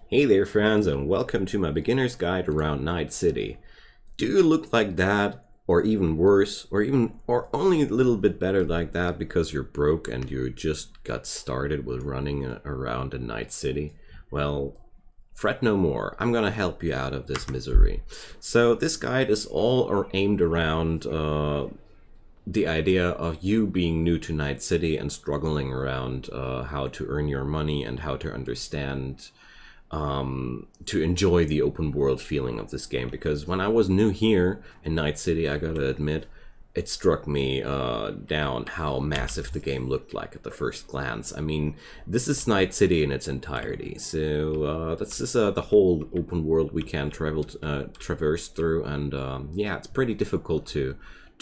Hey there friends and welcome to my beginner's guide around Night City. Do you look like that or even worse or only a little bit better like that because you're broke and you just got started with running around in Night City? Well, fret no more. I'm gonna help you out of this misery. So this guide is all aimed around the idea of you being new to Night City and struggling around how to earn your money and how to understand to enjoy the open world feeling of this game. Because when I was new here in Night City, I gotta admit, it struck me down how massive the game looked like at the first glance. I mean, this is Night City in its entirety, so that's just the whole open world we can traverse through, and yeah, it's pretty difficult to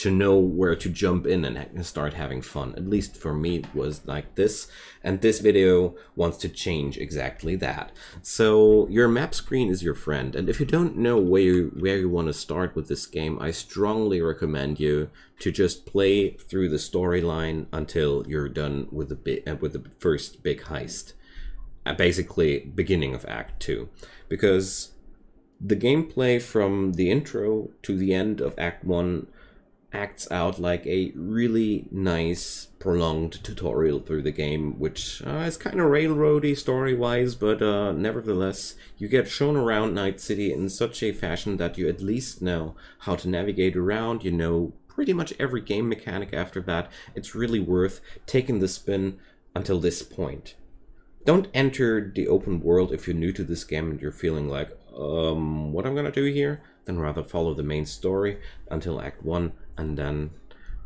know where to jump in and start having fun. At least for me it was like this, and this video wants to change exactly that. So your map screen is your friend, and if you don't know where you want to start with this game, I strongly recommend you to just play through the storyline until you're done with the first big heist. Basically beginning of Act 2, because the gameplay from the intro to the end of Act 1 acts out like a really nice prolonged tutorial through the game, which is kind of railroady story-wise, but nevertheless, you get shown around Night City in such a fashion that you at least know how to navigate around. You know pretty much every game mechanic after that. It's really worth taking the spin until this point. Don't enter the open world if you're new to this game and you're feeling like, what I'm gonna do here? Then rather follow the main story until Act 1, and then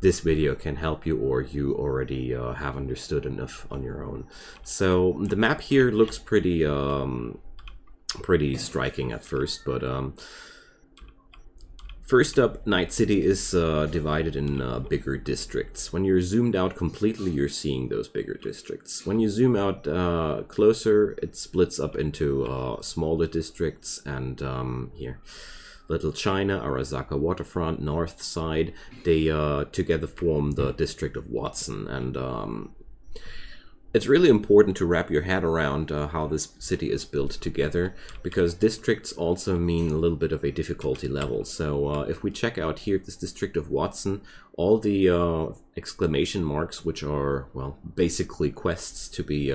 this video can help you, or you already have understood enough on your own. So the map here looks pretty striking at first, but first up, Night City is divided in bigger districts. When you're zoomed out completely, you're seeing those bigger districts. When you zoom out closer, it splits up into smaller districts, and here, Little China, Arasaka Waterfront, North Side, they together form the district of Watson, and it's really important to wrap your head around how this city is built together, because districts also mean a little bit of a difficulty level. So if we check out here this district of Watson, all the exclamation marks, which are, well, basically quests to be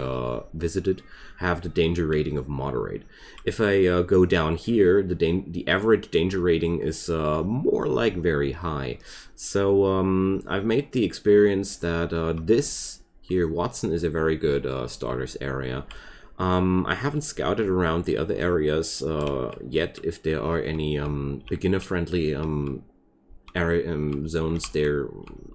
visited, have the danger rating of moderate. If I go down here, the average danger rating is more like very high. So I've made the experience that this here, Watson, is a very good starters area. I haven't scouted around the other areas yet, if there are any beginner-friendly zones there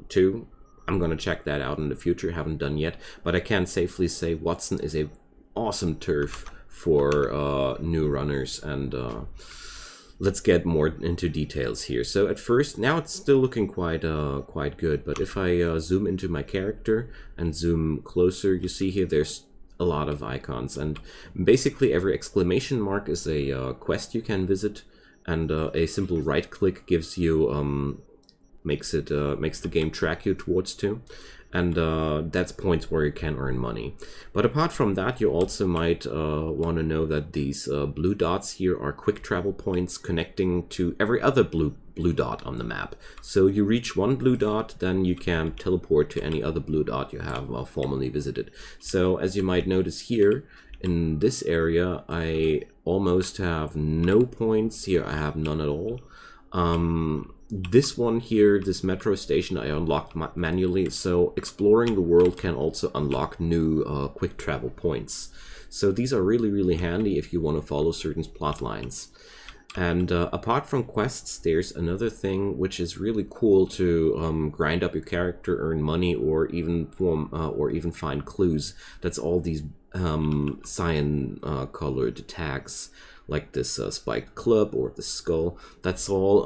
too. I'm gonna check that out in the future, haven't done yet, but I can safely say Watson is a awesome turf for new runners, and let's get more into details here. So at first, now it's still looking quite good, but if I zoom into my character and zoom closer, you see here there's a lot of icons, and basically every exclamation mark is a quest you can visit, and a simple right click gives you makes the game track you towards to, and that's points where you can earn money. But apart from that, you also might want to know that these blue dots here are quick travel points connecting to every other blue dot on the map. So you reach one blue dot, then you can teleport to any other blue dot you have formerly visited. So as you might notice here, in this area, I almost have no points. Here I have none at all. This one here, this metro station, I unlocked manually, so exploring the world can also unlock new quick travel points. So these are really handy if you want to follow certain plot lines. And apart from quests, there's another thing which is really cool to grind up your character, earn money, or even find clues. That's all these cyan colored tags, like this spiked club or the skull. That's all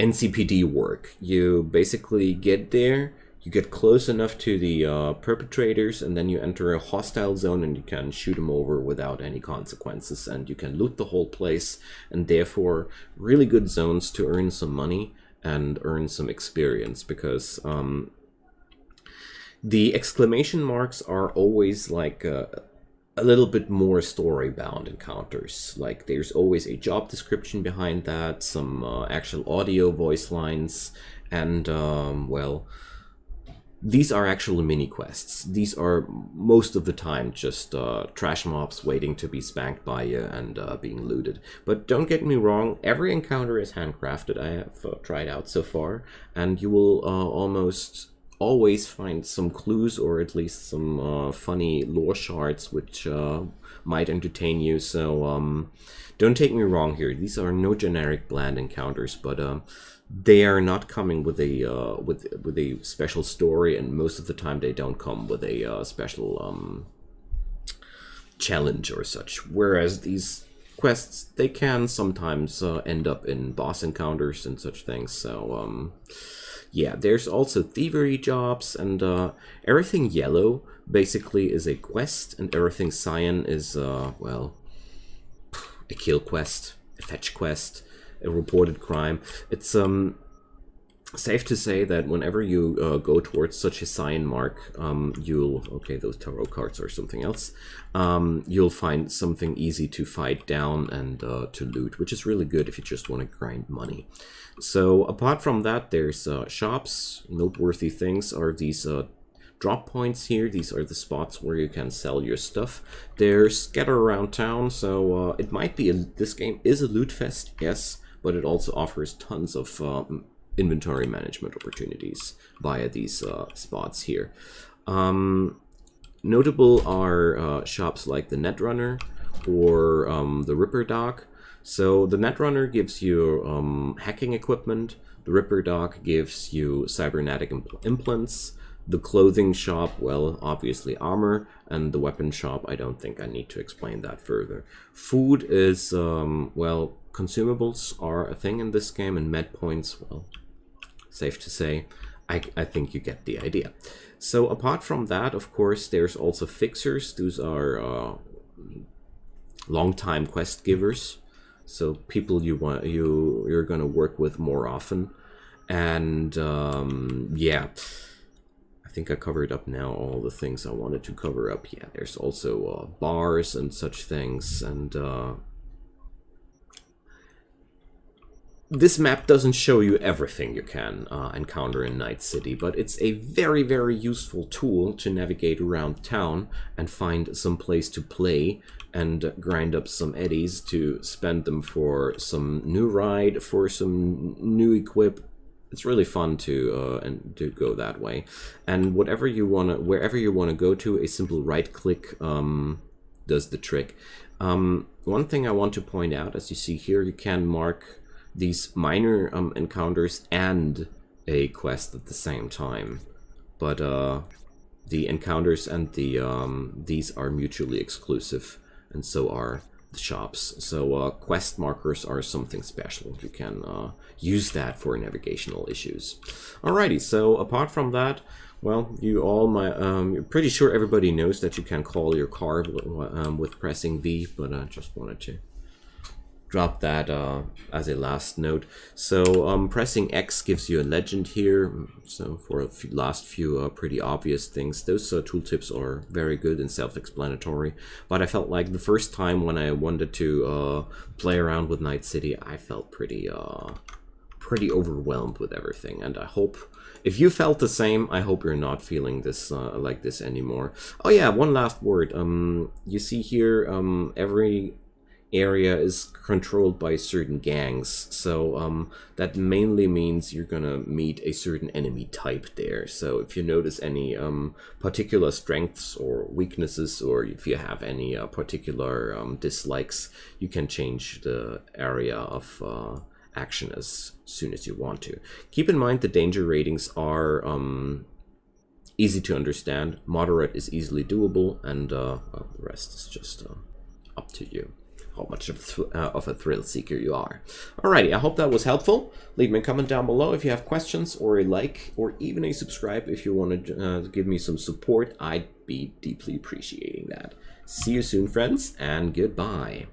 NCPD work. You basically get there, you get close enough to the perpetrators, and then you enter a hostile zone and you can shoot them over without any consequences, and you can loot the whole place, and therefore really good zones to earn some money and earn some experience, because the exclamation marks are always like a little bit more story-bound encounters. Like there's always a job description behind that, some actual audio voice lines, and well, these are actually mini quests. These are most of the time just trash mobs waiting to be spanked by you and being looted. But don't get me wrong, every encounter is handcrafted. I have tried out so far, and you will almost always find some clues or at least some funny lore shards which might entertain you. So don't take me wrong here. These are no generic bland encounters, but they are not coming with a with a special story, and most of the time they don't come with a special challenge or such. Whereas these quests, they can sometimes end up in boss encounters and such things. So yeah, there's also thievery jobs, and everything yellow basically is a quest, and everything cyan is well, a kill quest, a fetch quest, a reported crime. It's safe to say that whenever you go towards such a cyan mark, you'll, okay, those tarot cards are something else, you'll find something easy to fight down and to loot, which is really good if you just want to grind money. So apart from that, there's shops. Noteworthy things are these drop points here. These are the spots where you can sell your stuff. They're scattered around town, so it might be this game is a loot fest, yes, but it also offers tons of inventory management opportunities via these spots here. Notable are shops like the Netrunner or the Ripper Dock. So the Netrunner gives you hacking equipment, the Ripper Dock gives you cybernetic implants, the clothing shop, well, obviously armor, and the weapon shop, I don't think I need to explain that further. Food is, well, consumables are a thing in this game, and med points, well, safe to say, I think you get the idea. So apart from that, of course, there's also fixers. Those are long-time quest givers. So people you're gonna work with more often, and yeah, I think I covered up now all the things I wanted to cover up. Yeah, there's also bars and such things, and this map doesn't show you everything you can encounter in Night City, but it's a very, very useful tool to navigate around town and find some place to play and grind up some eddies to spend them for some new ride, for some new equip. It's really fun to go that way. And wherever you wanna go to, a simple right click does the trick. One thing I want to point out, as you see here, you can mark these minor encounters and a quest at the same time, but the encounters and the these are mutually exclusive, and so are the shops. So quest markers are something special. You can use that for navigational issues. Alrighty, so apart from that, well, you're pretty sure everybody knows that you can call your car with pressing V, but I just wanted to drop that as a last note. So pressing X gives you a legend here. So for the last few pretty obvious things, those tooltips are very good and self-explanatory. But I felt like the first time when I wanted to play around with Night City, I felt pretty overwhelmed with everything. And I hope if you felt the same, I hope you're not feeling this like this anymore. Oh yeah, one last word. You see here, every area is controlled by certain gangs, so that mainly means you're gonna meet a certain enemy type there. So if you notice any particular strengths or weaknesses, or if you have any particular dislikes, you can change the area of action as soon as you want to. Keep in mind the danger ratings are easy to understand, moderate is easily doable, and well, the rest is just up to you, how much of a thrill seeker you are. Alrighty, I hope that was helpful. Leave me a comment down below if you have questions, or a like, or even a subscribe if you want to give me some support. I'd be deeply appreciating that. See you soon, friends, and goodbye.